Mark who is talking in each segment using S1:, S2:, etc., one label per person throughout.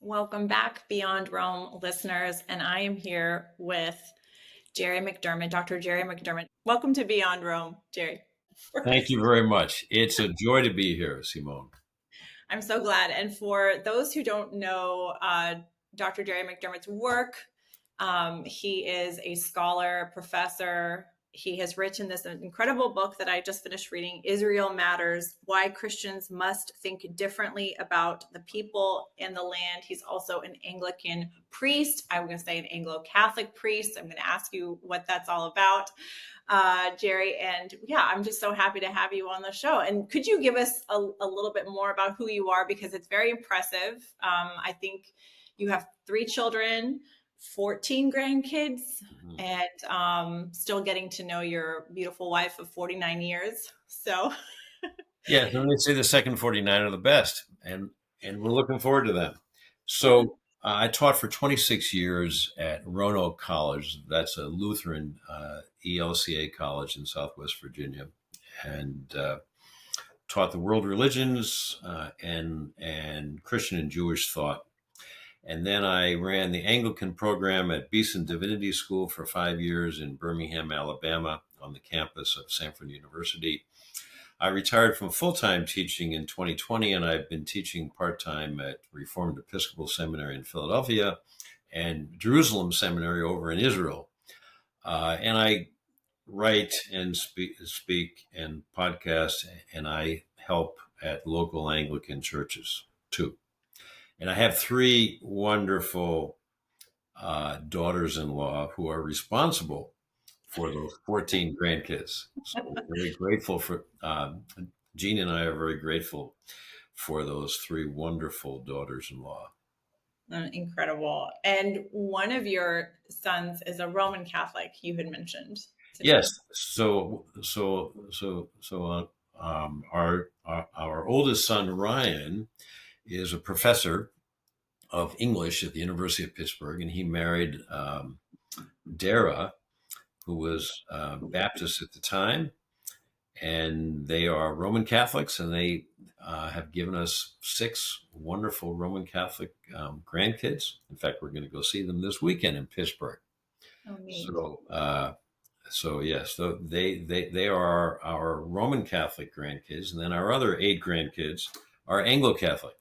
S1: Welcome back, Beyond Rome listeners. And I am here with Gerry McDermott, Dr. Gerry McDermott. Welcome to Beyond Rome, Gerry.
S2: Thank you very much. It's a joy to be here, Simone.
S1: I'm so glad. And for those who don't know Dr. Gerry McDermott's work, he is a scholar, professor. He has written this incredible book that I just finished reading, Israel Matters, Why Christians Must Think Differently About the People and the Land. He's also an Anglican priest. I'm going to say an Anglo-Catholic priest. I'm going to ask you what that's all about, Gerry. And yeah, I'm just so happy to have you on the show. And could you give us a little bit more about who you are? Because it's very impressive. I think you have 3 children, 14 grandkids, and still getting to know your beautiful wife of 49 years. So
S2: yeah, and they say the second 49 are the best, and we're looking forward to them. So I taught for 26 years at Roanoke College. That's a Lutheran ELCA college in Southwest Virginia, and taught the world religions and Christian and Jewish thought. And then I ran the Anglican program at Beeson Divinity School for 5 years in Birmingham, Alabama, on the campus of Samford University. I retired from full-time teaching in 2020, and I've been teaching part-time at Reformed Episcopal Seminary in Philadelphia and Jerusalem Seminary over in Israel. And I write and speak and podcast, and I help at local Anglican churches too. And I have 3 wonderful daughters-in-law who are responsible for those 14 grandkids. So we're very grateful for, Jean and I are very grateful for those 3 wonderful daughters-in-law.
S1: Incredible. And one of your sons is a Roman Catholic, you had mentioned.
S2: Yes. So our oldest son, Ryan, is a professor of English at the University of Pittsburgh, and he married Dara, who was Baptist at the time, and they are Roman Catholics, and they have given us 6 wonderful Roman Catholic grandkids. In fact, we're going to go see them this weekend in Pittsburgh.
S1: Oh, neat.
S2: So yes, they are our Roman Catholic grandkids, and then our other 8 grandkids are Anglo-Catholic.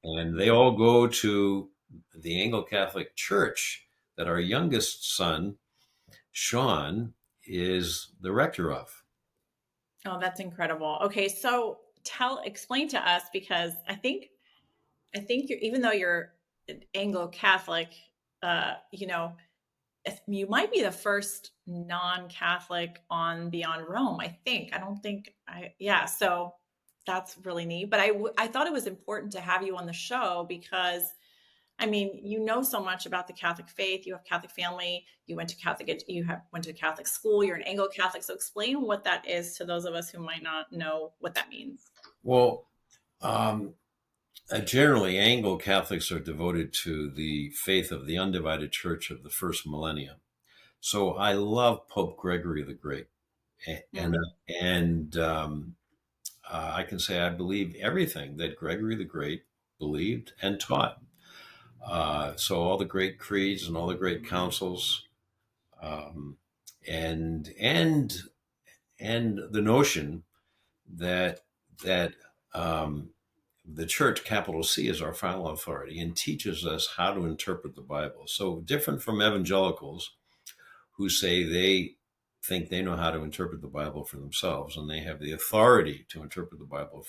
S2: And they all go to the Anglo-Catholic Church that our youngest son, Sean, is the rector of.
S1: Oh, that's incredible. Okay, so explain to us, because I think you're, even though you're Anglo-Catholic, you might be the first non-Catholic on Beyond Rome. So that's really neat. But I thought it was important to have you on the show because, I mean, you know so much about the Catholic faith. You have Catholic family. You went to Catholic school. You're an Anglo-Catholic. So explain what that is to those of us who might not know what that means.
S2: Well, generally, Anglo-Catholics are devoted to the faith of the undivided church of the first millennium. So I love Pope Gregory the Great, and I can say I believe everything that Gregory the Great believed and taught. So all the great creeds and all the great councils, and the notion that the church, capital C, is our final authority and teaches us how to interpret the Bible. So different from evangelicals who say they think they know how to interpret the Bible for themselves and they have the authority to interpret the Bible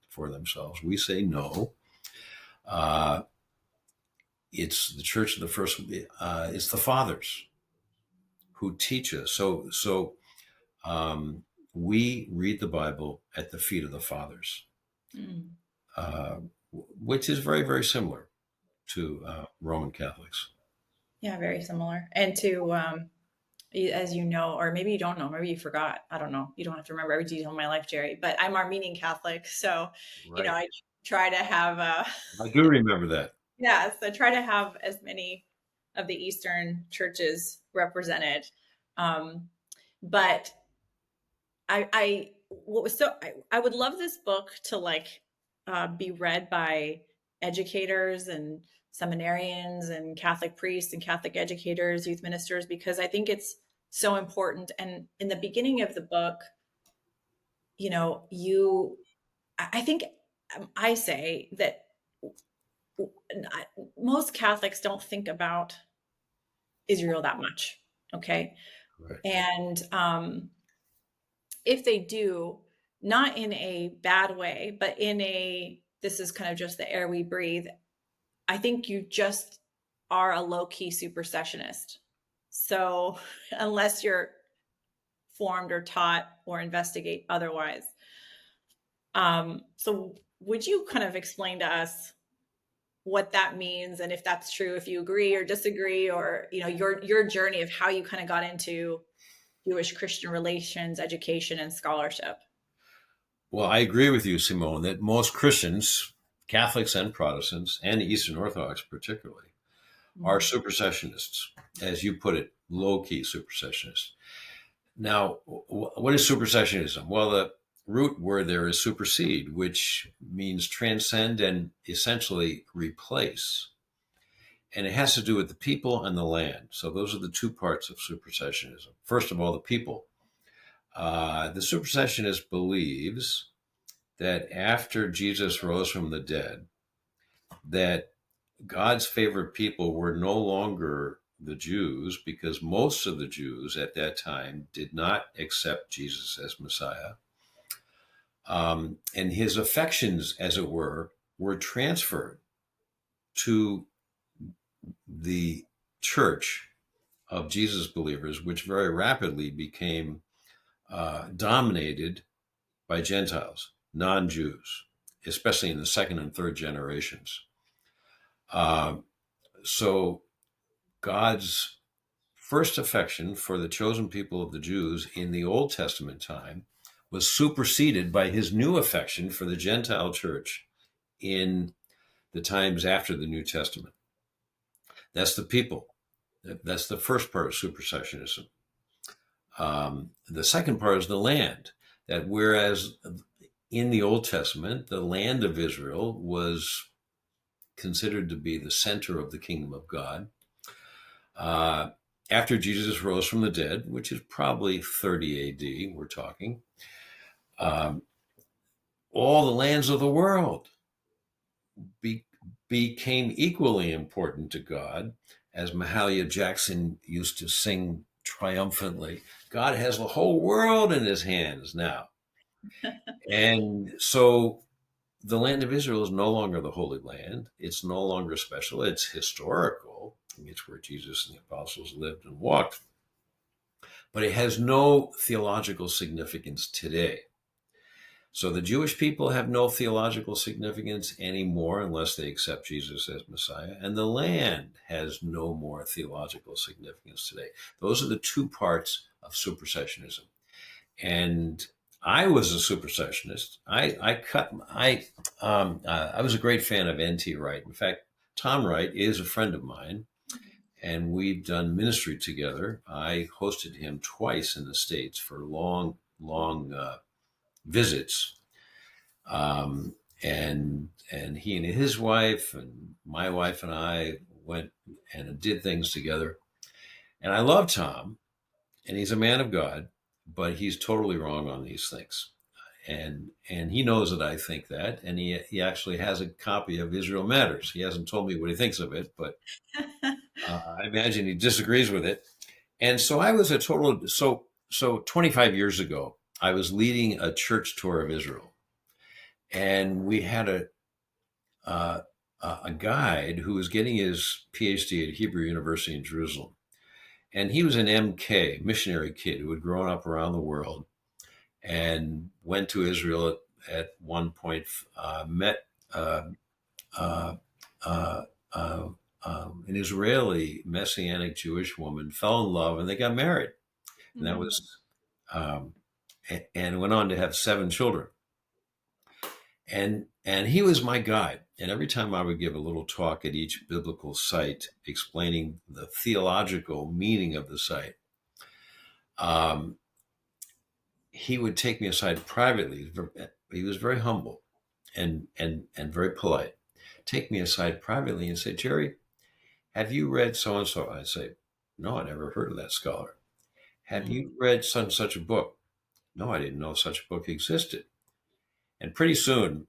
S2: for themselves. We say no. It's the church of the first, it's the fathers who teach us. So we read the Bible at the feet of the fathers, which is very, very similar to Roman Catholics.
S1: Yeah, very similar. And to, as you know, or maybe you don't know, maybe you forgot. I don't know. You don't have to remember every detail of my life, Gerry, but I'm Armenian Catholic. So,
S2: Right.
S1: I try to have,
S2: I do remember that.
S1: Yes, I try to have as many of the Eastern churches represented. But I would love this book to be read by educators and seminarians and Catholic priests and Catholic educators, youth ministers, because I think it's so important. And in the beginning of the book, I think I say that most Catholics don't think about Israel that much. Okay.
S2: Right.
S1: And if they do, not in a bad way, but this is kind of just the air we breathe, I think you just are a low key supersessionist. So unless you're formed or taught or investigate otherwise. So would you kind of explain to us what that means, and if that's true, if you agree or disagree, or your journey of how you kind of got into Jewish Christian relations, education, and scholarship?
S2: Well, I agree with you, Simone, that most Christians, Catholics and Protestants, and Eastern Orthodox particularly, are supersessionists, as you put it, low-key supersessionists. Now, what is supersessionism? Well, the root word there is supersede, which means transcend and essentially replace. And it has to do with the people and the land. So those are the two parts of supersessionism. First of all, the people. The supersessionist believes that after Jesus rose from the dead, that God's favorite people were no longer the Jews, because most of the Jews at that time did not accept Jesus as Messiah. And his affections, as it were transferred to the church of Jesus believers, which very rapidly became dominated by Gentiles, non-Jews, especially in the second and third generations. So God's first affection for the chosen people of the Jews in the Old Testament time was superseded by his new affection for the Gentile church in the times after the New Testament. That's the people. That's the first part of supersessionism. The second part is the land. That whereas in the Old Testament, the land of Israel was considered to be the center of the kingdom of God, after Jesus rose from the dead, which is probably 30 AD, we're talking, all the lands of the world became equally important to God, as Mahalia Jackson used to sing triumphantly. God has the whole world in his hands now. And so the land of Israel is no longer the Holy Land. It's no longer special. It's historical. It's where Jesus and the apostles lived and walked. But it has no theological significance today. So the Jewish people have no theological significance anymore unless they accept Jesus as Messiah. And the land has no more theological significance today. Those are the two parts of supersessionism. And I was a supersessionist. I was a great fan of N.T. Wright. In fact, Tom Wright is a friend of mine, and we've done ministry together. I hosted him twice in the States for long visits, and he and his wife and my wife and I went and did things together. And I love Tom, and he's a man of God, but he's totally wrong on these things. And he knows that I think that, and he actually has a copy of Israel Matters. He hasn't told me what he thinks of it, but I imagine he disagrees with it. And so I was so 25 years ago, I was leading a church tour of Israel, and we had a guide who was getting his PhD at Hebrew University in Jerusalem. And he was an MK, missionary kid who had grown up around the world and went to Israel at one point, met an Israeli Messianic Jewish woman, fell in love, and they got married. And that was, and went on to have 7 children. And he was my guide. And every time I would give a little talk at each biblical site explaining the theological meaning of the site, he would take me aside privately. He was very humble and very polite. take me aside privately and say, Gerry, have you read so-and-so? I'd say, no, I never heard of that scholar. Have
S1: Mm.
S2: you read such a book? No, I didn't know such a book existed. And pretty soon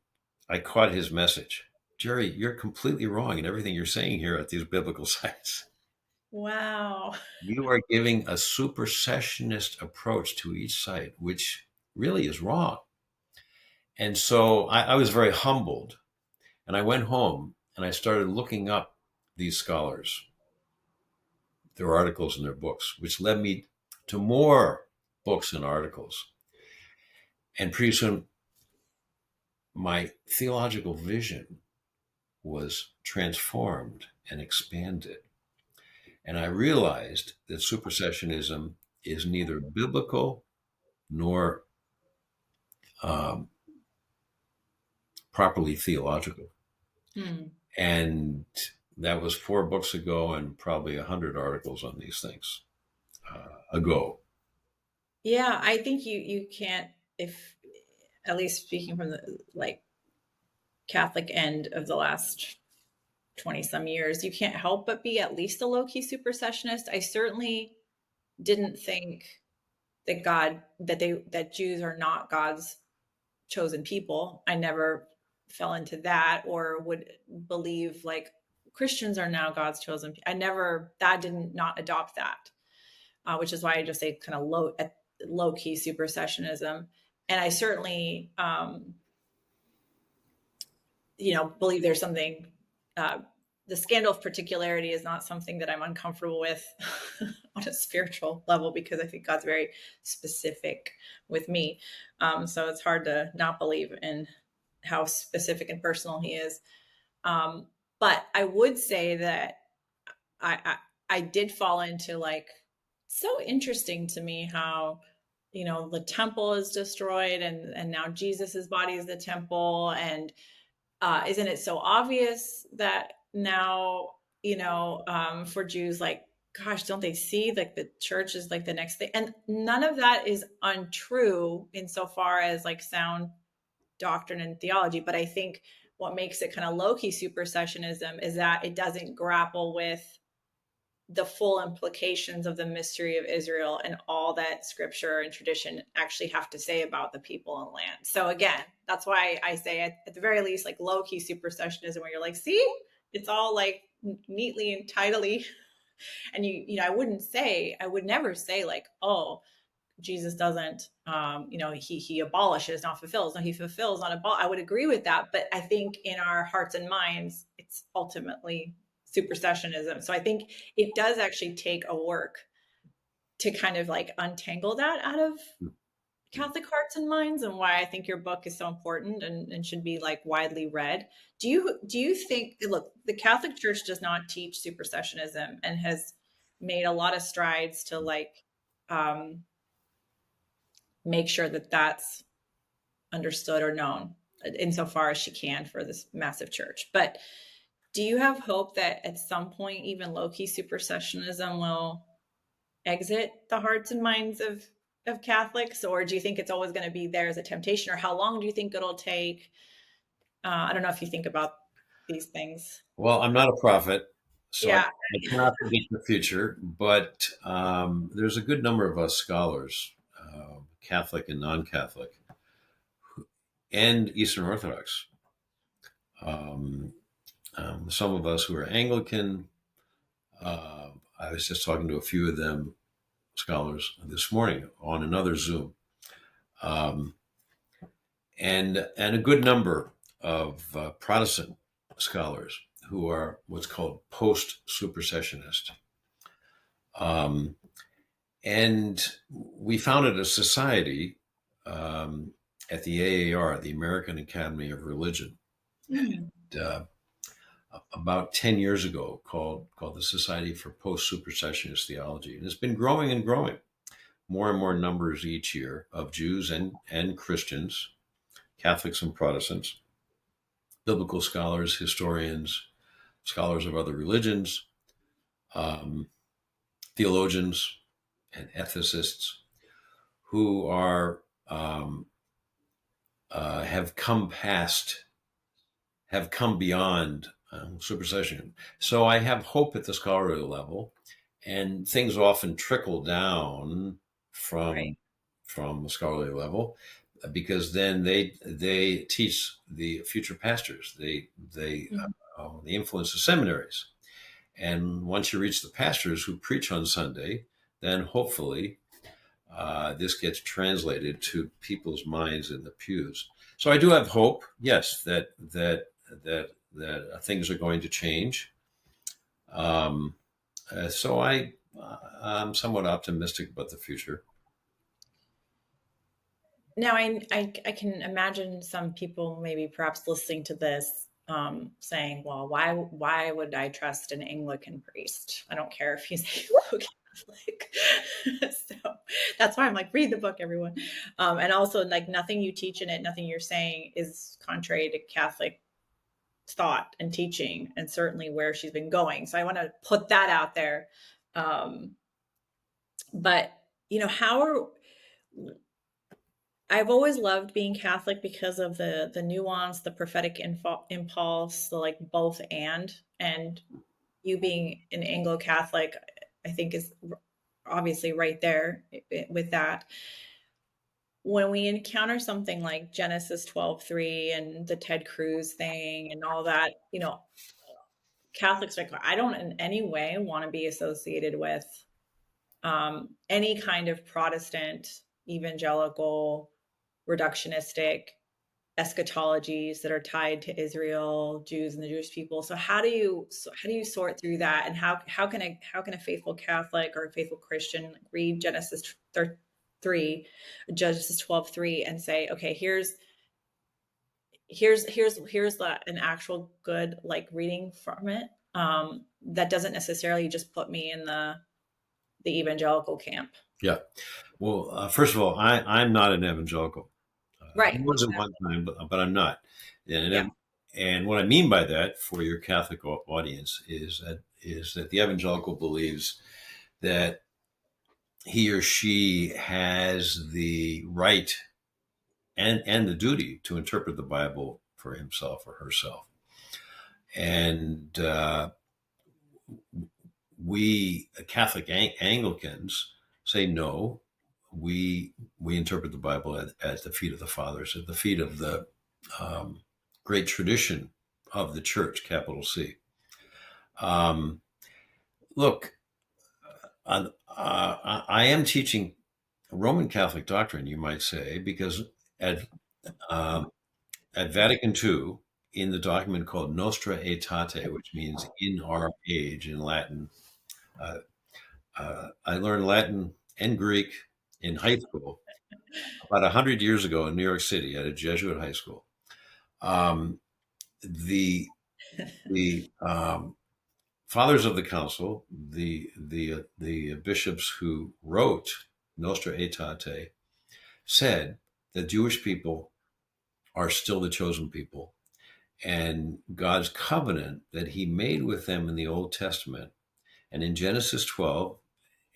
S2: I caught his message. Gerry, you're completely wrong in everything you're saying here at these biblical sites.
S1: Wow.
S2: You are giving a supersessionist approach to each site, which really is wrong. And so I was very humbled. And I went home and I started looking up these scholars, their articles and their books, which led me to more books and articles. And pretty soon, my theological vision was transformed and expanded. And I realized that supersessionism is neither biblical nor um, properly theological.
S1: Mm.
S2: And that was 4 books ago and probably 100 articles on these things ago.
S1: Yeah, I think you can't, if at least speaking from the like Catholic end of the last 20 some years, you can't help but be at least a low key supersessionist. I certainly didn't think that that Jews are not God's chosen people. I never fell into that or would believe like Christians are now God's chosen. I never, that didn't not adopt that, which is why I just say kind of low key supersessionism. And I certainly, believe there's something, uh, the scandal of particularity is not something that I'm uncomfortable with on a spiritual level, because I think God's very specific with me. So it's hard to not believe in how specific and personal he is. But I would say that I did fall into like, so interesting to me how, the temple is destroyed and now Jesus's body is the temple. And isn't it so obvious that now, for Jews, like, gosh, don't they see like the church is like the next thing? And none of that is untrue insofar as like sound doctrine and theology. But I think what makes it kind of low key supersessionism is that it doesn't grapple with the full implications of the mystery of Israel and all that scripture and tradition actually have to say about the people and land. So again, that's why I say at the very least, like low key supersessionism, where you're like, see, it's all like neatly and tidily. And I would never say like, oh, Jesus doesn't, he abolishes, not fulfills. No, he fulfills, not abolish. I would agree with that. But I think in our hearts and minds, it's ultimately supersessionism. So I think it does actually take a work to kind of like untangle that out of Catholic hearts and minds, and why I think your book is so important and should be like widely read. Do you think, look, the Catholic Church does not teach supersessionism and has made a lot of strides to like um, make sure that that's understood or known insofar as she can for this massive church. But do you have hope that at some point even low-key supersessionism will exit the hearts and minds of Catholics? Or do you think it's always going to be there as a temptation? Or how long do you think it'll take? I don't know if you think about these things.
S2: Well, I'm not a prophet, so I
S1: Yeah.
S2: cannot predict the future, but there's a good number of us scholars, Catholic and non-Catholic, and Eastern Orthodox. Um, some of us who are Anglican. I was just talking to a few of them, scholars, this morning on another Zoom, um, and a good number of Protestant scholars who are what's called post-supersessionist. Um, and we founded a society at the AAR, the American Academy of Religion,
S1: Mm.
S2: and, about 10 years ago, called the Society for Post-Supersessionist Theology. And it's been growing and growing. More and more numbers each year of Jews and Christians, Catholics and Protestants, biblical scholars, historians, scholars of other religions, um, theologians, and ethicists who are have come past, have come beyond supersession. So I have hope at the scholarly level, and things often trickle down
S1: Right.
S2: from the scholarly level, because then they teach the future pastors.
S1: Mhm.
S2: They influence the seminaries, and once you reach the pastors who preach on Sunday, then hopefully this gets translated to people's minds in the pews. So I do have hope, yes, that things are going to change. Um, so I'm somewhat optimistic about the future.
S1: Now, I can imagine some people maybe perhaps listening to this saying, well, why would I trust an Anglican priest? I don't care if he's Anglo Catholic. So that's why I'm like, read the book, everyone. And also, like, nothing you teach in it, nothing you're saying is contrary to Catholic thought and teaching, and certainly where she's been going. So I want to put that out there. Um, but, how are I've always loved being Catholic because of the nuance, the prophetic impulse, the like both and you being an Anglo Catholic, I think is obviously right there with that. When we encounter something like Genesis 12:3 and the Ted Cruz thing and all that, Catholics are like, I don't in any way want to be associated with any kind of Protestant, evangelical, reductionistic eschatologies that are tied to Israel, Jews, and the Jewish people. So how do you sort through that, and how can a faithful Catholic or a faithful Christian read Genesis 3, Genesis 12:3, and say, okay, here's an actual good like reading from it, that doesn't necessarily just put me in the evangelical camp.
S2: Yeah. Well, first of all, I'm not an evangelical. I
S1: Right.
S2: was at one time, but I'm not.
S1: Yeah.
S2: And what I mean by that for your Catholic audience is that the evangelical believes that he or she has the right and the duty to interpret the Bible for himself or herself. And we Catholic Anglicans say no. We interpret the Bible at the feet of the fathers, at the feet of the um, great tradition of the church, capital C. Um, Look, I am teaching Roman Catholic doctrine, you might say, because at um, at Vatican II, in the document called Nostra Aetate, which means in our age in Latin, uh, I learned Latin and Greek in high school about 100 years ago in New York City at a Jesuit high school. Um, the the fathers of the council, the bishops who wrote Nostra Aetate, said that Jewish people are still the chosen people, and God's covenant that He made with them in the Old Testament and in Genesis 12,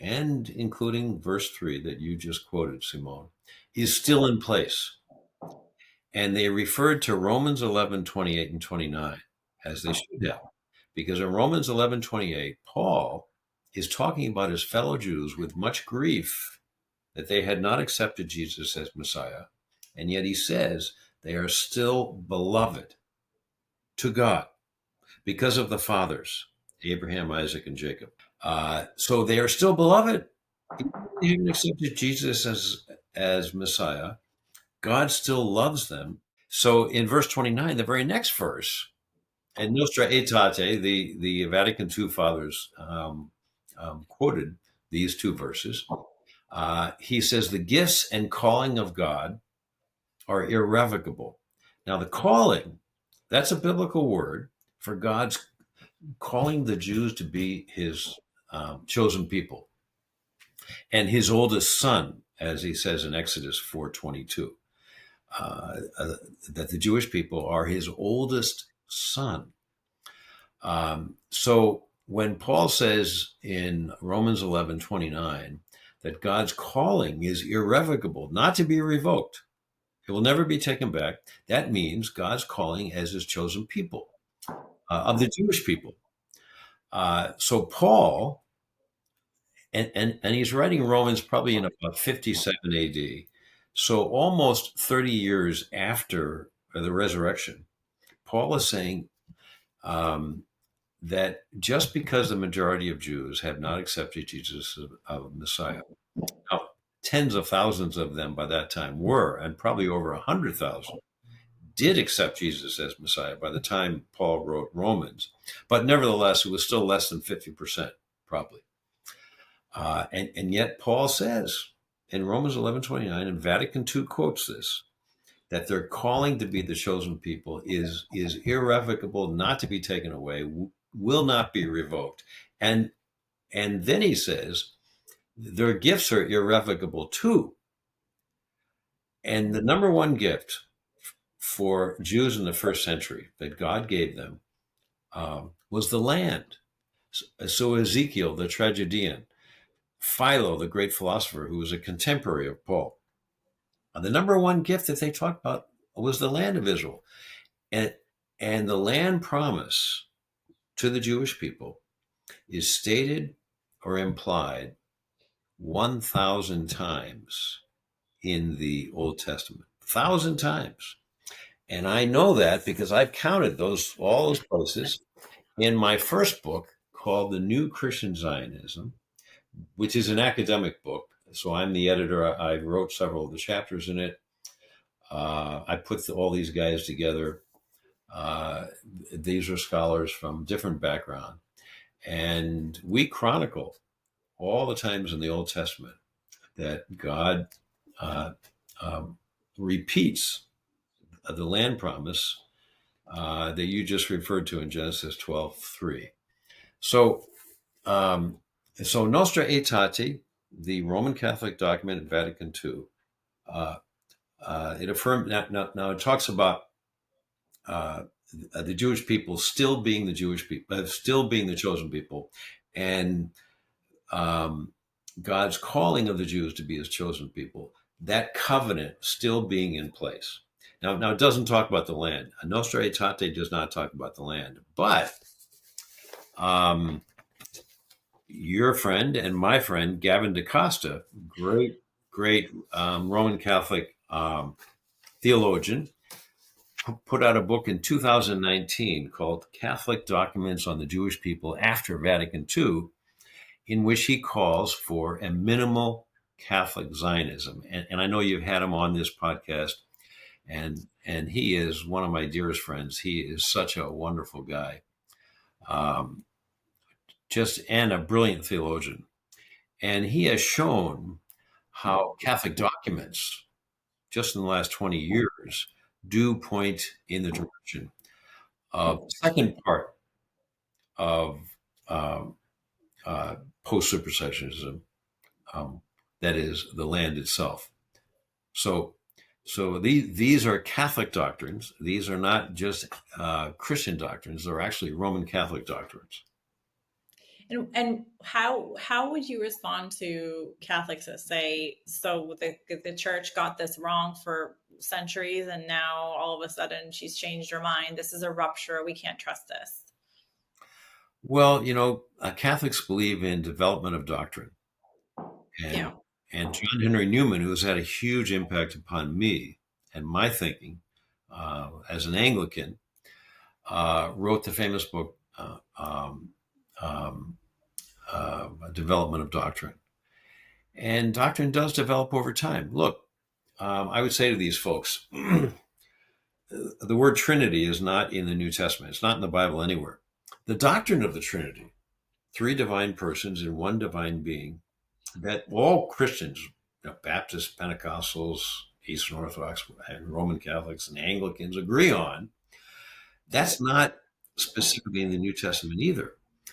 S2: and including verse 3 that you just quoted, Simone, is still in place. And they referred to Romans 11:28 and 29, as they should have. Because in Romans 11:28, Paul is talking about his fellow Jews with much grief that they had not accepted Jesus as Messiah. And yet he says they are still beloved to God because of the fathers, Abraham, Isaac, and Jacob. So they are still beloved. Even if they haven't accepted Jesus as Messiah, God still loves them. So in verse 29, the very next verse, and Nostra Aetate, the Vatican II fathers quoted these two verses. He says, the gifts and calling of God are irrevocable. Now, the calling, that's a biblical word for God's calling the Jews to be his chosen people and his oldest son, as he says in Exodus 4:22, that the Jewish people are his oldest son. So when Paul says in Romans 11:29 that God's calling is irrevocable, not to be revoked, It will never be taken back. That means God's calling as his chosen people, of the Jewish people. So Paul, and he's writing Romans probably in about 57 AD. So almost 30 years after the resurrection, Paul is saying that just because the majority of Jews have not accepted Jesus as Messiah, now, tens of thousands of them by that time were, and probably over 100,000 did accept Jesus as Messiah by the time Paul wrote Romans. But nevertheless, it was still less than 50%, probably. And yet Paul says in Romans 11:29, and Vatican II quotes this, that their calling to be the chosen people is irrevocable, not to be taken away, will not be revoked. And then he says, their gifts are irrevocable too. And the number one gift for Jews in the first century that God gave them was the land. So Ezekiel, the tragedian, Philo, the great philosopher, who was a contemporary of Paul, the number one gift that they talked about was the land of Israel. And the land promise to the Jewish people is stated or implied 1,000 times in the Old Testament. 1,000 times. And I know that because I've counted all those places in my first book called The New Christian Zionism, which is an academic book. So I'm the editor. I wrote several of the chapters in it. I put all these guys together. These are scholars from different background. And we chronicle all the times in the Old Testament that God repeats the land promise that you just referred to in Genesis 12:3. So Nostra Aetate, the Roman Catholic document in Vatican II, it affirmed now it talks about the Jewish people still being the Jewish people, still being the chosen people, and God's calling of the Jews to be his chosen people, that covenant still being in place. Now it doesn't talk about the land. Nostra Aetate does not talk about the land, but your friend and my friend Gavin DaCosta, great Roman Catholic theologian, put out a book in 2019 called Catholic Documents on the Jewish People After Vatican II, in which he calls for a minimal Catholic Zionism. And I know you've had him on this podcast, and he is one of my dearest friends. He is such a wonderful guy, and a brilliant theologian. And he has shown how Catholic documents, just in the last 20 years, do point in the direction of the second part of post-supersessionism, that is the land itself. So these are Catholic doctrines. These are not just Christian doctrines. They're actually Roman Catholic doctrines.
S1: And how would you respond to Catholics that say, so the church got this wrong for centuries and now all of a sudden she's changed her mind, this is a rupture, we can't trust this?
S2: Well, Catholics believe in development of doctrine. And John Henry Newman, who has had a huge impact upon me and my thinking as an Anglican, wrote the famous book, Development of Doctrine. And doctrine does develop over time. Look, I would say to these folks, the word Trinity is not in the New Testament. It's not in the Bible anywhere. The doctrine of the Trinity, three divine persons in one divine being, that all Christians, Baptists, Pentecostals, Eastern Orthodox, and Roman Catholics, and Anglicans agree on, that's not specifically in the New Testament either.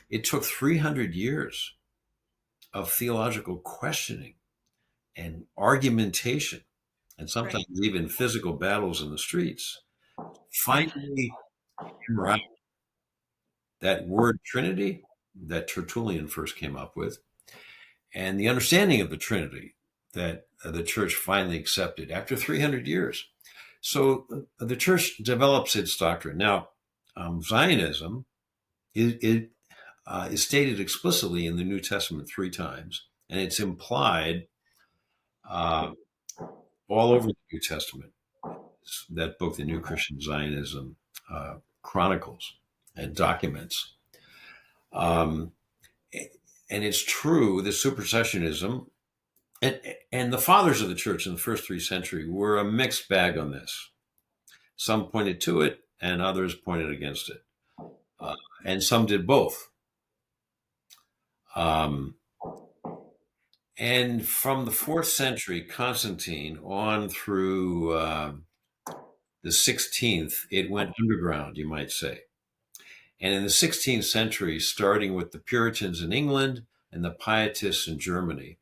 S2: It took 300 years of theological questioning and argumentation, and sometimes even physical battles in the streets, finally hammer out that word Trinity that Tertullian first came up with, and the understanding of the Trinity that the church finally accepted after 300 years. So the church develops its doctrine. Now, Zionism is stated explicitly in the New Testament 3 times, and it's implied uh, all over the New Testament. That book, The New Christian Zionism, chronicles and documents. And it's true that supersessionism, and the fathers of the church in the first 3 centuries were a mixed bag on this. Some pointed to it, and others pointed against it. And some did both. And from the 4th century, Constantine, on through the 16th, it went underground, you might say. And in the 16th century, starting with the Puritans in England and the Pietists in Germany,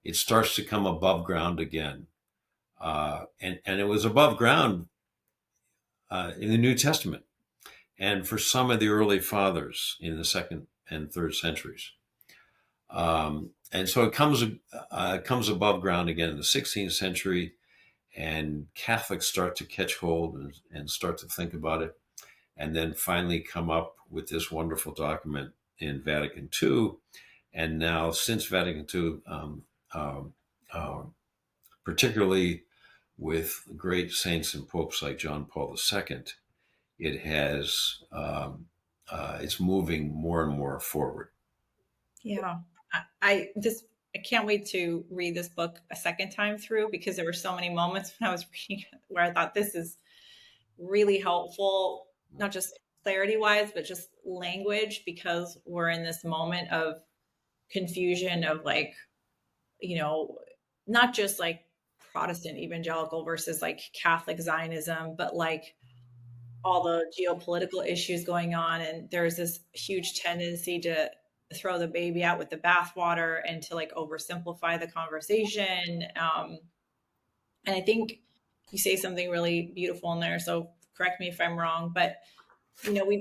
S2: it starts to come above ground again. And it was above ground in the New Testament and for some of the early fathers in the 2nd and 3rd centuries. And so it comes above ground again in the 16th century, and Catholics start to catch hold and start to think about it, and then finally come up with this wonderful document in Vatican II. And now, since Vatican II, particularly with great saints and popes like John Paul II, it has it's moving more and more forward.
S1: Yeah, I can't wait to read this book a second time through, because there were so many moments when I was reading it where I thought this is really helpful, not just clarity wise, but just language, because we're in this moment of confusion of like, not just like Protestant evangelical versus like Catholic Zionism, but like all the geopolitical issues going on. And there's this huge tendency to throw the baby out with the bathwater and to like oversimplify the conversation. And I think you say something really beautiful in there. So correct me if I'm wrong, but we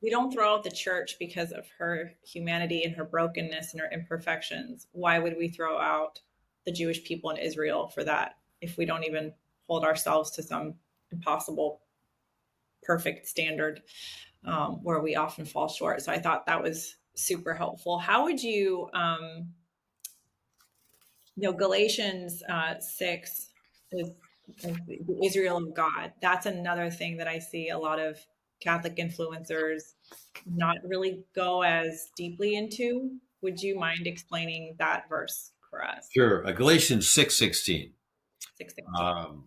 S1: don't throw out the church because of her humanity and her brokenness and her imperfections. Why would we throw out the Jewish people in Israel for that if we don't even hold ourselves to some impossible, perfect standard where we often fall short? So I thought that was super helpful. How would you, Galatians 6 is the Israel of God. That's another thing that I see a lot of Catholic influencers not really go as deeply into. Would you mind explaining that verse for us?
S2: Sure. Galatians 6:16.
S1: 6:16.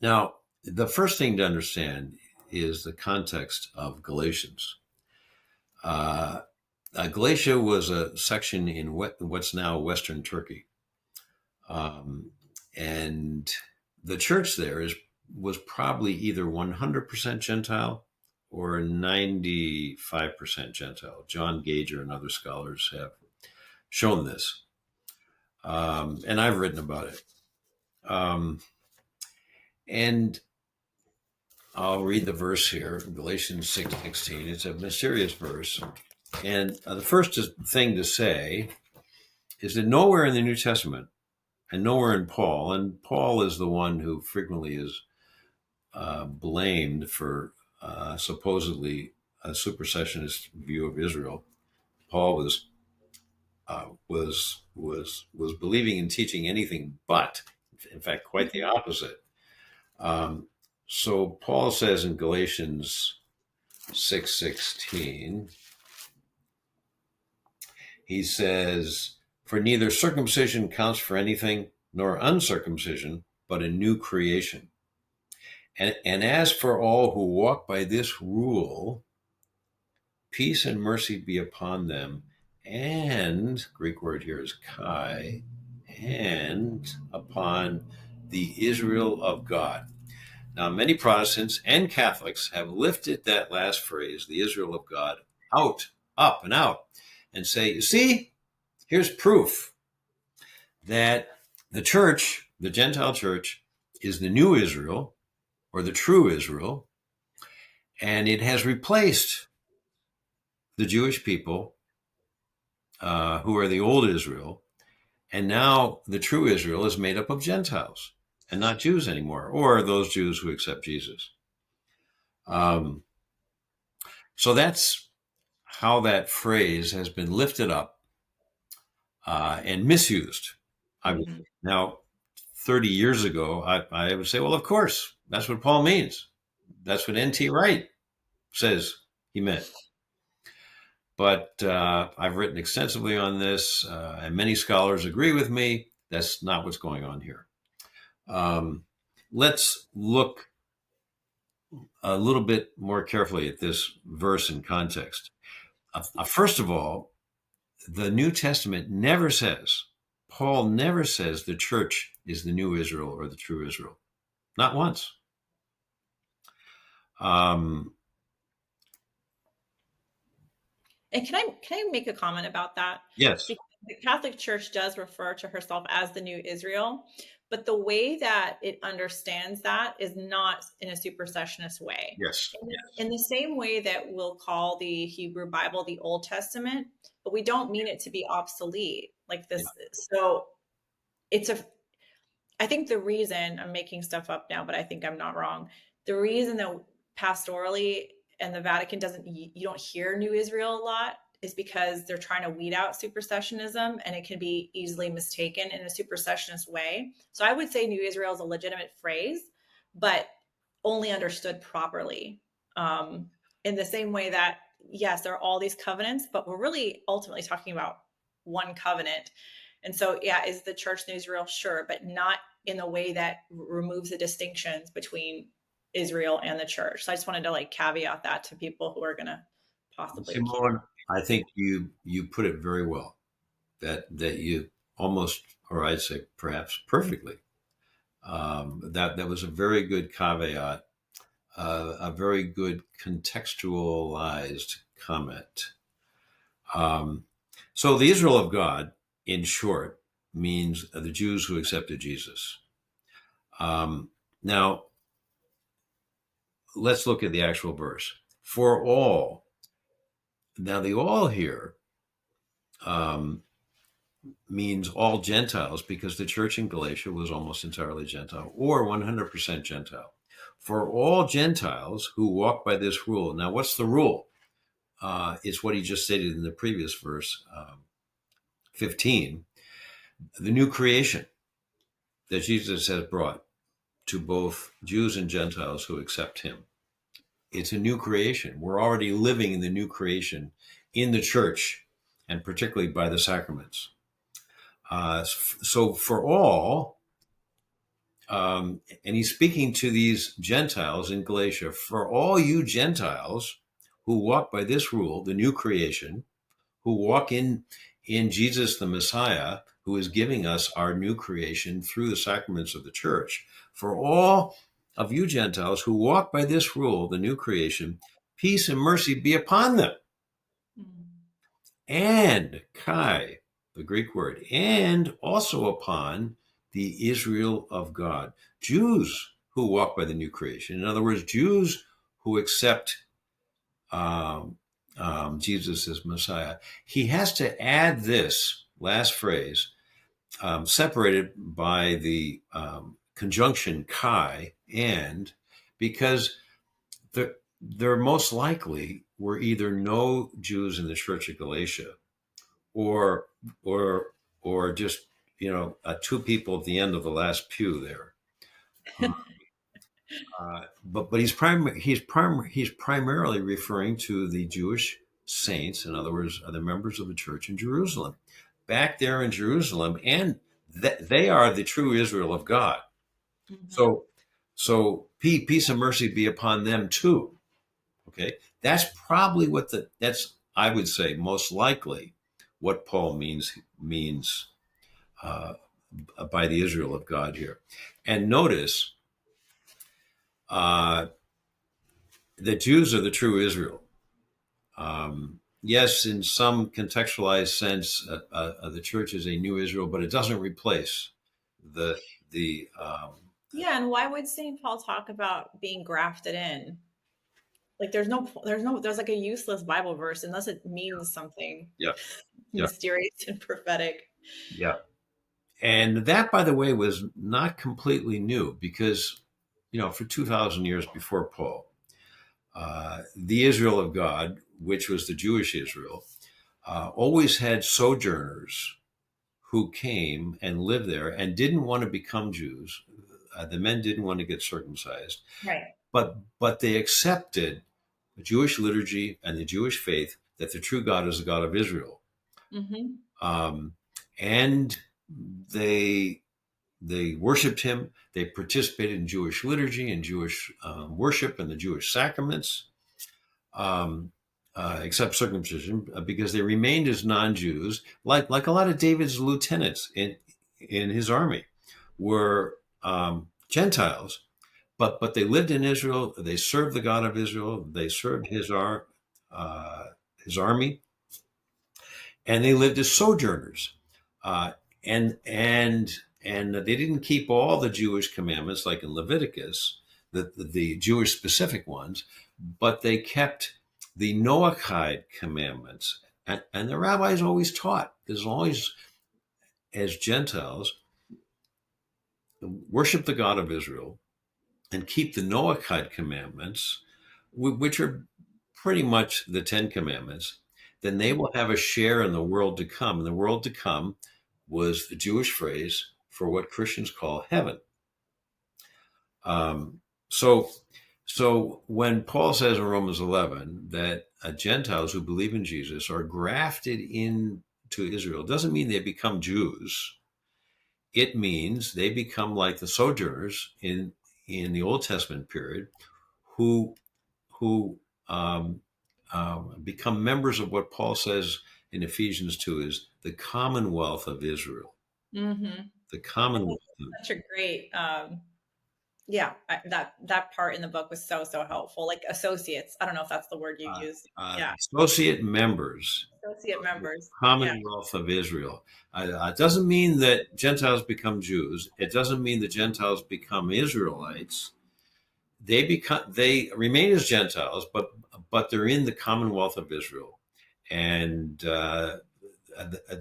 S2: Now, the first thing to understand is the context of Galatians. Galatia was a section in what's now Western Turkey. And the church there was probably either 100% Gentile or 95% Gentile. John Gager and other scholars have shown this. And I've written about it. And I'll read the verse here, Galatians 6:16. It's a mysterious verse. And the first thing to say is that nowhere in the New Testament and nowhere in Paul, and Paul is the one who frequently is blamed for supposedly a supersessionist view of Israel. Paul was believing and teaching anything but, in fact, quite the opposite. So Paul says in Galatians 6:16, he says, "For neither circumcision counts for anything, nor uncircumcision, but a new creation. And as for all who walk by this rule, peace and mercy be upon them, and," Greek word here is kai, "and upon the Israel of God." Now, many Protestants and Catholics have lifted that last phrase, the Israel of God, up and out, and say, you see, here's proof that the church, the Gentile church, is the new Israel, or the true Israel, and it has replaced the Jewish people, who are the old Israel, And now the true Israel is made up of Gentiles and not Jews anymore, or those Jews who accept Jesus. Um, so that's how that phrase has been lifted up and misused.
S1: Mm-hmm.
S2: Now, 30 years ago, I would say, well, of course, that's what Paul means. That's what N.T. Wright says he meant. But I've written extensively on this, and many scholars agree with me. That's not what's going on here. Let's look a little bit more carefully at this verse in context. First of all, the New Testament never says, Paul never says the church is the new Israel or the true Israel. Not once. Um,
S1: And can I make a comment about that?
S2: yes,
S1: Because the Catholic Church does refer to herself as the new Israel, but the way that it understands that is not in a supersessionist way.
S2: yes,
S1: In the same way that we'll call the Hebrew Bible the Old Testament, but we don't mean it to be obsolete like
S2: yeah.
S1: this. So it's a I think the reason I'm making stuff up now, but I think I'm not wrong. The reason that pastorally and the Vatican doesn't, you don't hear New Israel a lot is because they're trying to weed out supersessionism and it can be easily mistaken in a supersessionist way. So I would say New Israel is a legitimate phrase, but only understood properly. In the same way that, yes, there are all these covenants, but we're really ultimately talking about one covenant. And so, yeah, is the church in Israel? Sure, but not in a way that removes the distinctions between Israel and the church. So I just wanted to like caveat that to people who are going to possibly accuse.
S2: Simone, I think you put it very well. That you almost, or I'd say perhaps perfectly. That was a very good caveat, a very good contextualized comment. Um, so the Israel of God, in short, means the Jews who accepted Jesus. Now, let's look at the actual verse. For all. Now, the all here um, means all Gentiles because the church in Galatia was almost entirely Gentile or 100% Gentile. For all Gentiles who walk by this rule. Now, what's the rule? It's what he just stated in the previous verse, 15, the new creation that Jesus has brought to both Jews and Gentiles who accept him. It's a new creation. We're already living in the new creation in the church, and particularly by the sacraments. So for all, and he's speaking to these Gentiles in Galatia, for all you Gentiles who walk by this rule, the new creation, who walk in Jesus the Messiah, who is giving us our new creation through the sacraments of the church, for all of you Gentiles who walk by this rule, the new creation, peace and mercy be upon them. And Kai, the Greek word, and also upon the Israel of God. Jews who walk by the new creation. In other words, Jews who accept Jesus as Messiah. He has to add this last phrase, separated by the conjunction Kai and, because there most likely were either no Jews in the Church of Galatia, or just two people at the end of the last pew there. But he's primarily referring to the Jewish saints, in other words, the members of the church in Jerusalem, back there in Jerusalem, and they are the true Israel of God.
S1: Mm-hmm.
S2: So peace and mercy be upon them too. Okay, that's probably that's, I would say, most likely what Paul means by the Israel of God here. And notice the Jews are the true Israel. Yes, in some contextualized sense, the church is a new Israel, but it doesn't replace the.
S1: Yeah, and why would St. Paul talk about being grafted in? Like there's like a useless Bible verse unless it means something
S2: Yeah, yeah,
S1: mysterious and prophetic.
S2: yeah. And that, by the way, was not completely new because, for 2,000 years before Paul, the Israel of God, which was the Jewish Israel, always had sojourners who came and lived there and didn't want to become Jews. The men didn't want to get circumcised,
S1: Right.
S2: but they accepted the Jewish liturgy and the Jewish faith that the true God is the God of Israel.
S1: Mm-hmm.
S2: And they worshipped him. They participated in Jewish liturgy and Jewish worship and the Jewish sacraments, except circumcision, because they remained as non-Jews, like a lot of David's lieutenants in his army were Gentiles, but they lived in Israel. They served the God of Israel. They served his army, and they lived as sojourners. Uh, and and they didn't keep all the Jewish commandments like in Leviticus, the Jewish specific ones, but they kept the Noahide commandments. And the rabbis always taught, as long as Gentiles worship the God of Israel and keep the Noahide commandments, which are pretty much the Ten Commandments, then they will have a share in the world to come. And the world to come was the Jewish phrase for what Christians call heaven. Um, so, so when Paul says in Romans 11 that Gentiles who believe in Jesus are grafted into Israel, doesn't mean they become Jews. It means they become like the sojourners in the Old Testament period, who who become members of what Paul says in Ephesians 2 is the commonwealth of Israel.
S1: Mm-hmm.
S2: The commonwealth.
S1: Such a great, yeah, that part in the book was so helpful. Like associates. I don't know if that's the word you used. Yeah.
S2: Associate members.
S1: Associate members. Yeah.
S2: Commonwealth of Israel. It doesn't mean that Gentiles become Jews. It doesn't mean that Gentiles become Israelites. They remain as Gentiles, but they're in the Commonwealth of Israel, and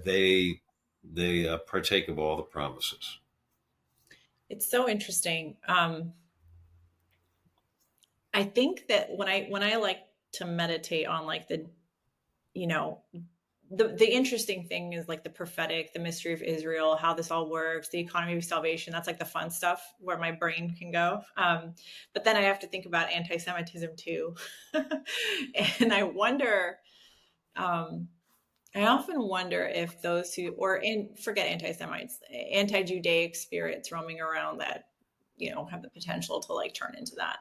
S2: they partake of all the promises.
S1: It's so interesting. I think that when I like to meditate on like the, you know, the interesting thing is like the prophetic, the mystery of Israel, how this all works, the economy of salvation. That's like the fun stuff where my brain can go. But then I have to think about anti-Semitism too. And I wonder, I often wonder if those who, forget anti-Semites, anti-Judaic spirits roaming around that, have the potential to like turn into that.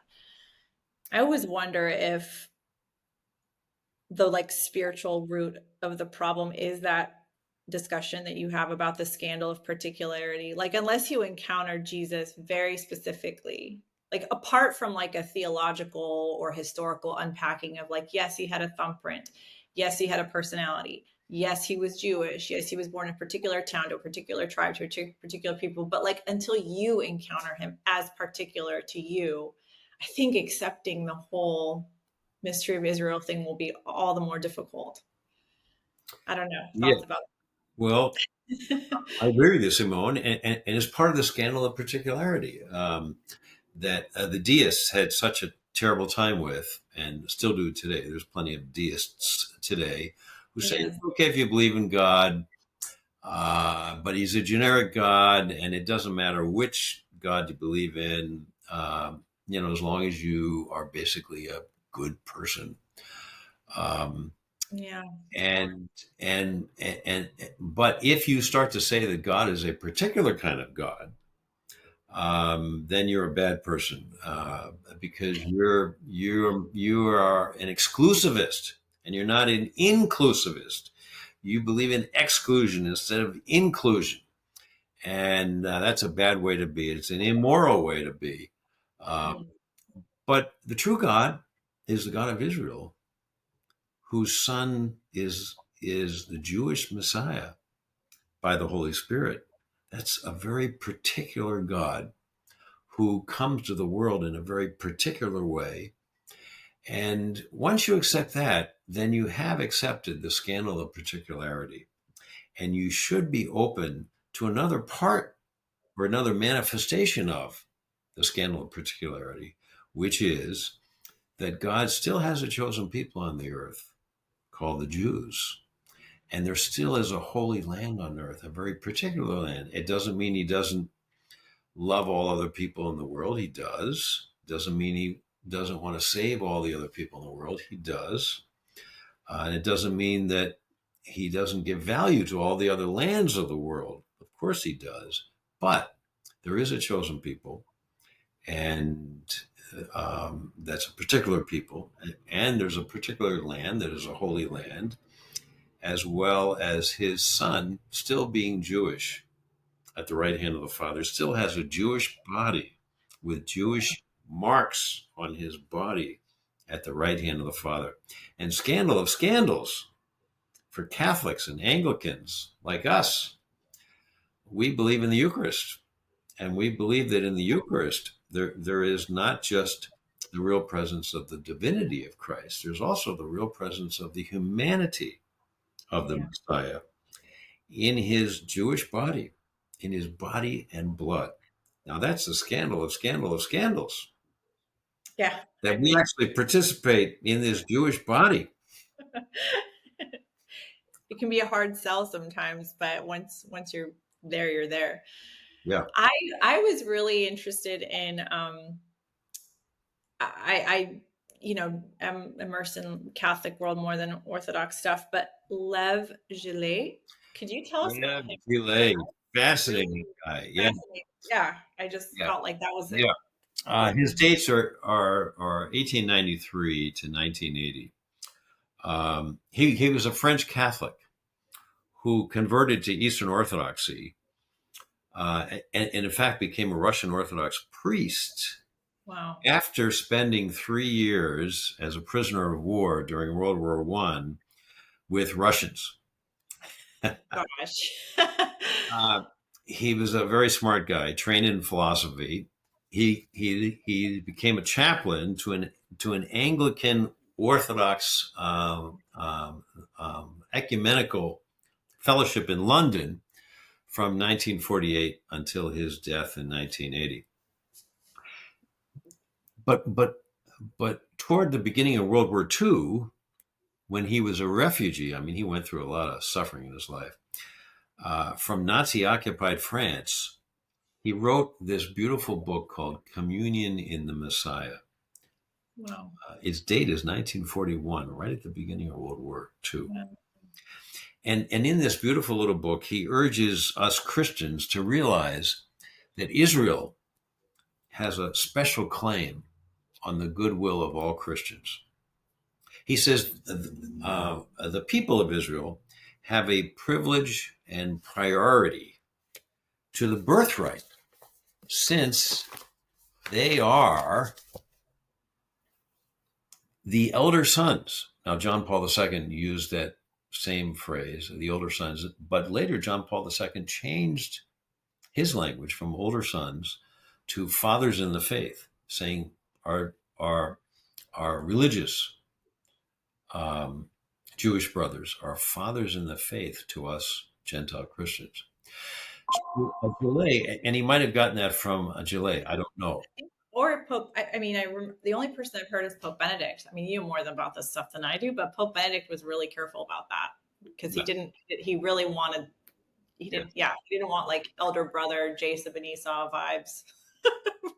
S1: I always wonder if the like spiritual root of the problem is that discussion that you have about the scandal of particularity. Like, unless you encounter Jesus very specifically, like apart from like a theological or historical unpacking of like, yes, he had a thumbprint. Yes, he had a personality. Yes, he was Jewish. Yes, he was born in a particular town to a particular tribe to a particular people. But like, until you encounter him as particular to you, I think accepting the whole mystery of Israel thing will be all the more difficult. I don't know.
S2: Yeah.
S1: Thoughts about
S2: Well, I agree with you, Simone, and it's part of the scandal of particularity that the deists had such a terrible time with, and still do today. There's plenty of deists today who say,
S1: Yes.
S2: it's okay if you believe in God, but he's a generic God, and it doesn't matter which God you believe in, as long as you are basically a good person.
S1: Yeah.
S2: But if you start to say that God is a particular kind of God, then you're a bad person because you are an exclusivist and you're not an inclusivist. You believe in exclusion instead of inclusion, and that's a bad way to be. It's an immoral way to be. But the true God is the God of Israel, whose son is the Jewish Messiah by the Holy Spirit. That's a very particular God who comes to the world in a very particular way. And once you accept that, then you have accepted the scandal of particularity. And you should be open to another part or another manifestation of the scandal of particularity, which is that God still has a chosen people on the earth called the Jews. And there still is a holy land on earth, a very particular land. It doesn't mean he doesn't love all other people in the world. He does. Doesn't mean he doesn't want to save all the other people in the world. He does. And it doesn't mean that he doesn't give value to all the other lands of the world. Of course he does. But there is a chosen people, and that's a particular people. And there's a particular land that is a holy land, as well as his son, still being Jewish at the right hand of the Father, still has a Jewish body with Jewish marks on his body at the right hand of the Father. And scandal of scandals for Catholics and Anglicans like us, we believe in the Eucharist. And we believe that in the Eucharist, there is not just the real presence of the divinity of Christ, there's also the real presence of the humanity of the Messiah in his Jewish body, in his body and blood. Now that's the scandal of scandals.
S1: Yeah.
S2: That we actually participate in this Jewish body.
S1: It can be a hard sell sometimes, but once you're there, you're there.
S2: Yeah.
S1: I was really interested in I am immersed in Catholic world more than Orthodox stuff, but Lev Gillet, could you tell us
S2: Yeah,
S1: about him?
S2: Gillet, fascinating guy. Yeah,
S1: Fascinating. Yeah, I just
S2: yeah,
S1: felt like that was it.
S2: yeah. His dates are 1893 to 1980. He was a French Catholic who converted to Eastern Orthodoxy, and in fact became a Russian Orthodox priest
S1: Wow.
S2: after spending 3 years as a prisoner of war during World War I with Russians.
S1: Gosh.
S2: He was a very smart guy, trained in philosophy. He became a chaplain to an Anglican Orthodox ecumenical fellowship in London from 1948 until his death in 1980. But toward the beginning of World War II, when he was a refugee, I mean, he went through a lot of suffering in his life, from Nazi-occupied France, he wrote this beautiful book called Communion in the Messiah.
S1: Wow.
S2: Its date is 1941, right at the beginning of World War II.
S1: Wow.
S2: And in this beautiful little book, he urges us Christians to realize that Israel has a special claim on the goodwill of all Christians. He says the people of Israel have a privilege and priority to the birthright, since they are the elder sons. Now, John Paul II used that same phrase, the older sons, but later John Paul II changed his language from older sons to fathers in the faith, saying our religious Jewish brothers are fathers in the faith to us Gentile Christians. So, Gillet, and he might have gotten that from Gillet, I don't know.
S1: Or Pope, the only person I've heard is Pope Benedict. I mean, you know more about this stuff than I do, but Pope Benedict was really careful about that because he really wanted, he didn't want like elder brother Jacob and Esau vibes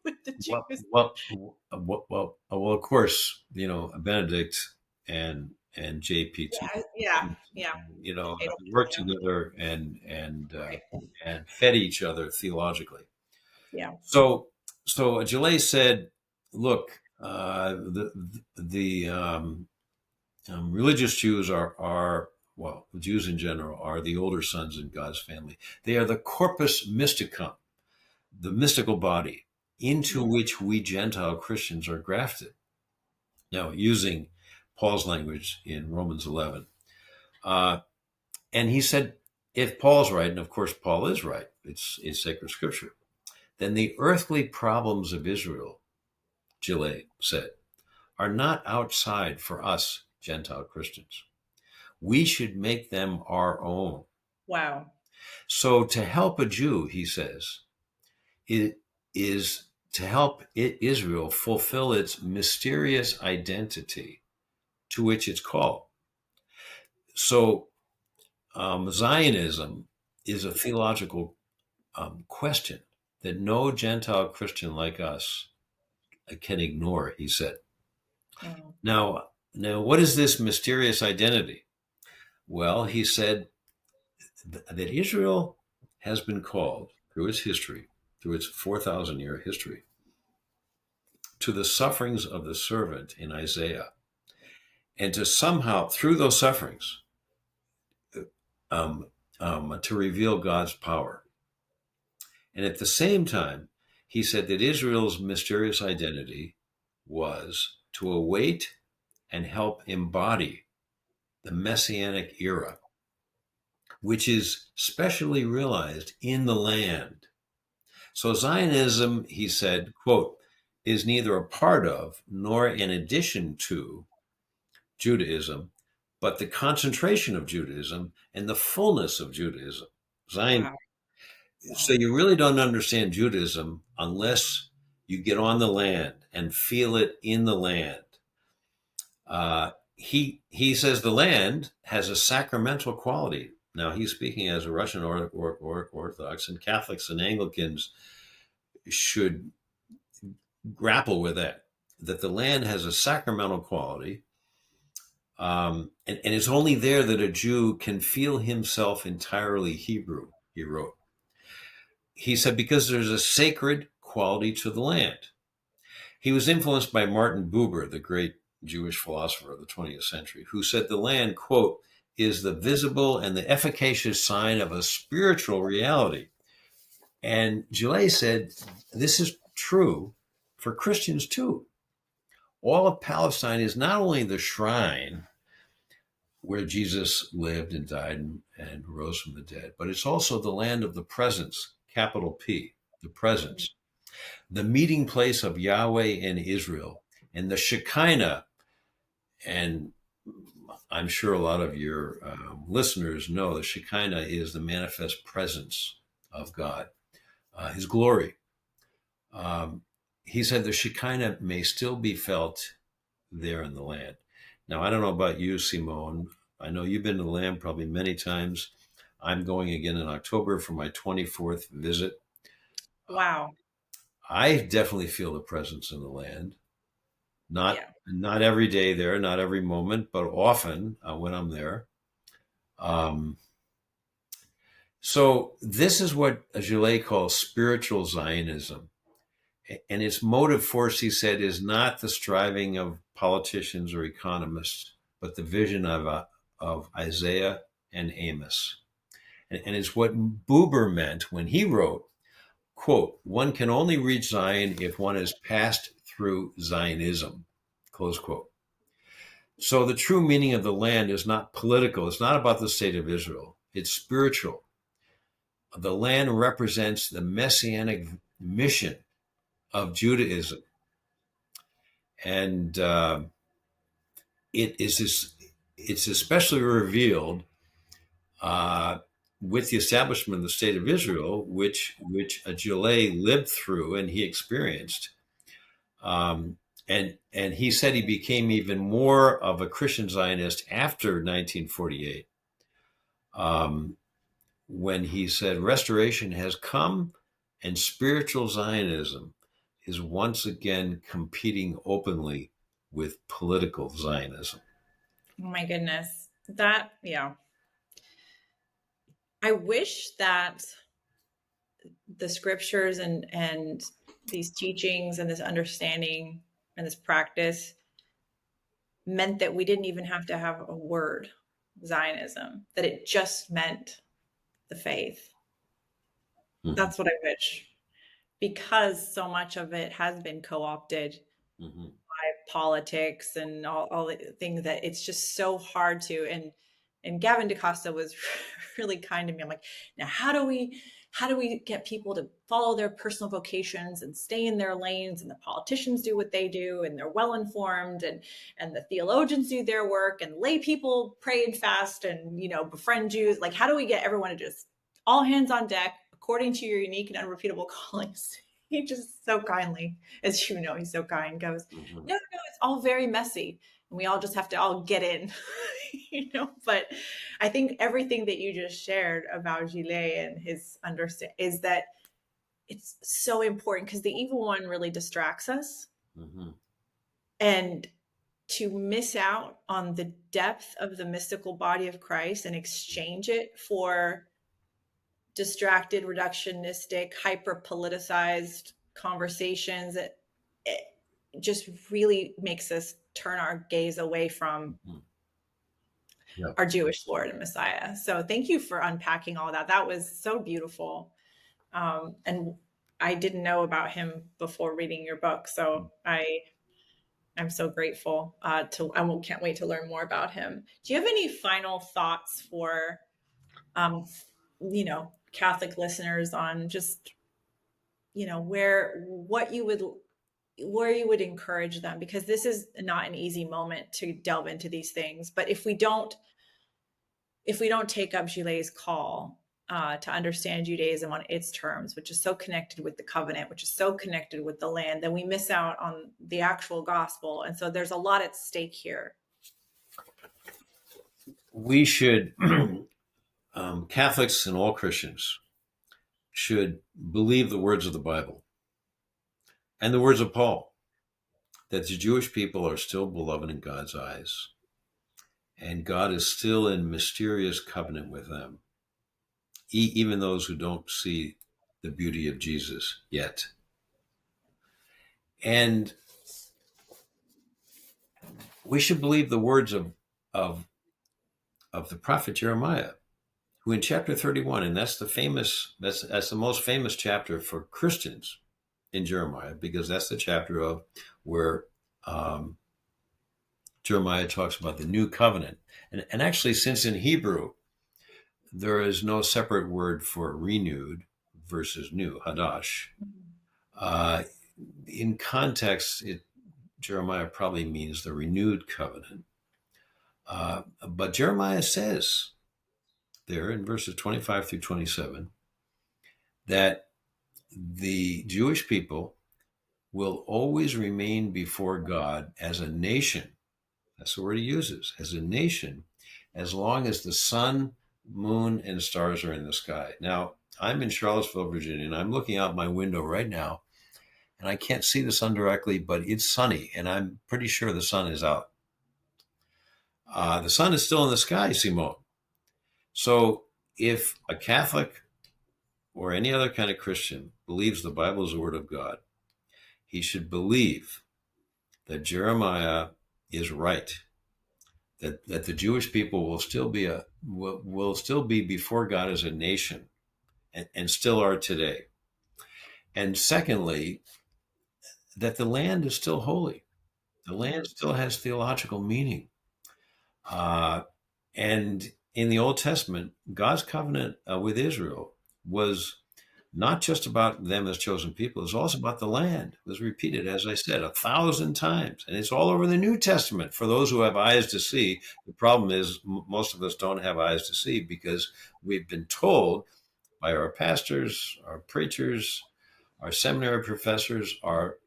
S1: with the Jews.
S2: Well, of course, Benedict and JP too.
S1: Yeah.
S2: Worked together and fed each other theologically.
S1: Yeah.
S2: So Gillet said, "Look, the religious Jews are Jews in general are the older sons in God's family. They are the corpus mysticum, the mystical body into which we Gentile Christians are grafted." Now, using Paul's language in Romans 11. And he said, if Paul's right, and of course Paul is right, it's sacred scripture, then the earthly problems of Israel, Gillet said, are not outside for us Gentile Christians. We should make them our own.
S1: Wow.
S2: So to help a Jew, he says, it is to help Israel fulfill its mysterious identity to which it's called. So Zionism is a theological question that no Gentile Christian like us can ignore, he said.
S1: Wow.
S2: Now, what is this mysterious identity? Well, he said that Israel has been called through its history, through its 4,000-year history, to the sufferings of the servant in Isaiah, and to somehow, through those sufferings, to reveal God's power. And at the same time, he said that Israel's mysterious identity was to await and help embody the Messianic era, which is specially realized in the land. So Zionism, he said, quote, is neither a part of nor an addition to Judaism, but the concentration of Judaism and the fullness of Judaism. Zion.
S1: Wow.
S2: So you really don't understand Judaism unless you get on the land and feel it in the land. He says the land has a sacramental quality. Now he's speaking as a Russian Orthodox, and Catholics and Anglicans should grapple with that the land has a sacramental quality. And it's only there that a Jew can feel himself entirely Hebrew, he wrote. He said, because there's a sacred quality to the land. He was influenced by Martin Buber, the great Jewish philosopher of the 20th century, who said the land, quote, is the visible and the efficacious sign of a spiritual reality. And Gillet said, this is true for Christians too. All of Palestine is not only the shrine where Jesus lived and died and rose from the dead, but it's also the land of the presence, capital P, the presence, the meeting place of Yahweh and Israel, and the Shekinah. And I'm sure a lot of your listeners know the Shekinah is the manifest presence of God, his glory. He said the Shekinah may still be felt there in the land. Now, I don't know about you, Simone. I know you've been to the land probably many times. I'm going again in October for my 24th visit.
S1: Wow.
S2: I definitely feel the presence in the land. Not
S1: Yeah.
S2: not every day there, not every moment, but often when I'm there. So this is what Gillet calls spiritual Zionism. And its motive force, he said, is not the striving of politicians or economists, but the vision of Isaiah and Amos. And it's what Buber meant when he wrote, quote, one can only reach Zion if one has passed through Zionism, close quote. So the true meaning of the land is not political. It's not about the state of Israel. It's spiritual. The land represents the messianic mission of Judaism. And it's especially revealed with the establishment of the state of Israel, which Gillet lived through and he experienced. And he said he became even more of a Christian Zionist after 1948, when he said restoration has come and spiritual Zionism is once again competing openly with political Zionism.
S1: Oh my goodness. That, yeah. I wish that the scriptures and these teachings and this understanding and this practice meant that we didn't even have to have a word, Zionism, that it just meant the faith.
S2: Mm-hmm.
S1: That's what I wish, because so much of it has been co-opted
S2: Mm-hmm.
S1: by politics and all the things that it's just so hard to. And Gavin DaCosta was really kind to me. I'm like, now how do we get people to follow their personal vocations and stay in their lanes, and the politicians do what they do and they're well informed, and the theologians do their work, and lay people pray and fast and befriend Jews? Like, how do we get everyone to just all hands on deck, according to your unique and unrepeatable callings. He just so kindly, as you know, he's so kind, goes, no, it's all very messy. And we all just have to all get in, but I think everything that you just shared about Gillet and his understand is that it's so important because the evil one really distracts us. And to miss out on the depth of the mystical body of Christ and exchange it for distracted, reductionistic, hyper politicized conversations, it just really makes us turn our gaze away from our Jewish Lord and Messiah. So thank you for unpacking all that. That was so beautiful. And I didn't know about him before reading your book. So I'm so grateful I can't wait to learn more about him. Do you have any final thoughts for, Catholic listeners on just, where you would encourage them? Because this is not an easy moment to delve into these things. But if we don't take up Gillet's call to understand Judaism on its terms, which is so connected with the covenant, which is so connected with the land, then we miss out on the actual gospel. And so there's a lot at stake here.
S2: We should, Catholics and all Christians should believe the words of the Bible and the words of Paul, that the Jewish people are still beloved in God's eyes, and God is still in mysterious covenant with them, even those who don't see the beauty of Jesus yet. And we should believe the words of the prophet Jeremiah, who in chapter 31, and that's the most famous chapter for Christians in Jeremiah, because that's the chapter of where Jeremiah talks about the new covenant. And actually, since in Hebrew, there is no separate word for renewed versus new, hadash. In context, Jeremiah probably means the renewed covenant. But Jeremiah says there in verses 25 through 27 that the Jewish people will always remain before God as a nation. That's the word he uses, as a nation, as long as the sun, moon, and stars are in the sky. Now, I'm in Charlottesville, Virginia, and I'm looking out my window right now, and I can't see the sun directly, but it's sunny, and I'm pretty sure the sun is out. The sun is still in the sky, Simone. So if a Catholic or any other kind of Christian believes the Bible is the Word of God, he should believe that Jeremiah is right, that the Jewish people will still be before God as a nation, and still are today. And secondly, that the land is still holy. The land still has theological meaning. And in the Old Testament, God's covenant with Israel was not just about them as chosen people. It was also about the land. It was repeated, as I said, 1,000 times. And it's all over the New Testament for those who have eyes to see. The problem is most of us don't have eyes to see because we've been told by our pastors, our preachers, our seminary professors, our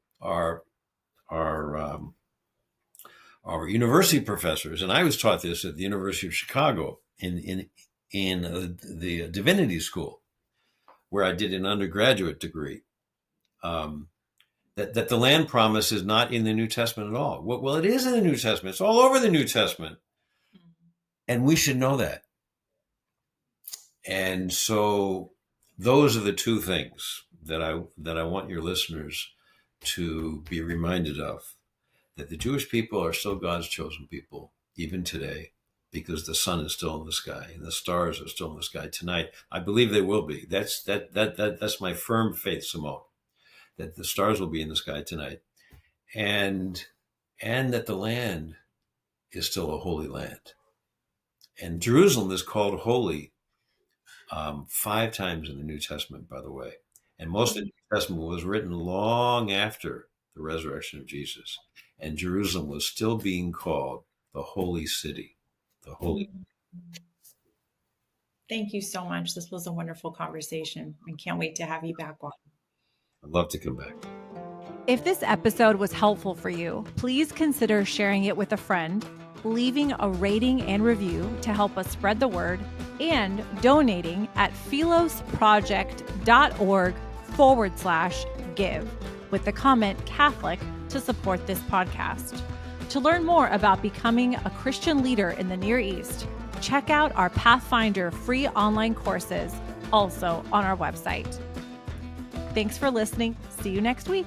S2: university professors. And I was taught this at the University of Chicago in the divinity school, where I did an undergraduate degree, that the land promise is not in the New Testament at all. Well, it is in the New Testament. It's all over the New Testament. And we should know that. And so those are the two things that I want your listeners to be reminded of, that the Jewish people are still God's chosen people, even today, because the sun is still in the sky and the stars are still in the sky tonight. I believe they will be. That's my firm faith, Simone, that the stars will be in the sky tonight, and that the land is still a holy land. And Jerusalem is called holy 5 times in the New Testament, by the way. And most of the New Testament was written long after the resurrection of Jesus. And Jerusalem was still being called the holy city, the holy.
S1: Thank you so much. This was a wonderful conversation and can't wait to have you back on.
S2: I'd love to come back.
S3: If this episode was helpful for you, please consider sharing it with a friend, leaving a rating and review to help us spread the word, and donating at philosproject.org/give with the comment Catholic to support this podcast. To learn more about becoming a Christian leader in the Near East, check out our Pathfinder free online courses, also on our website. Thanks for listening. See you next week.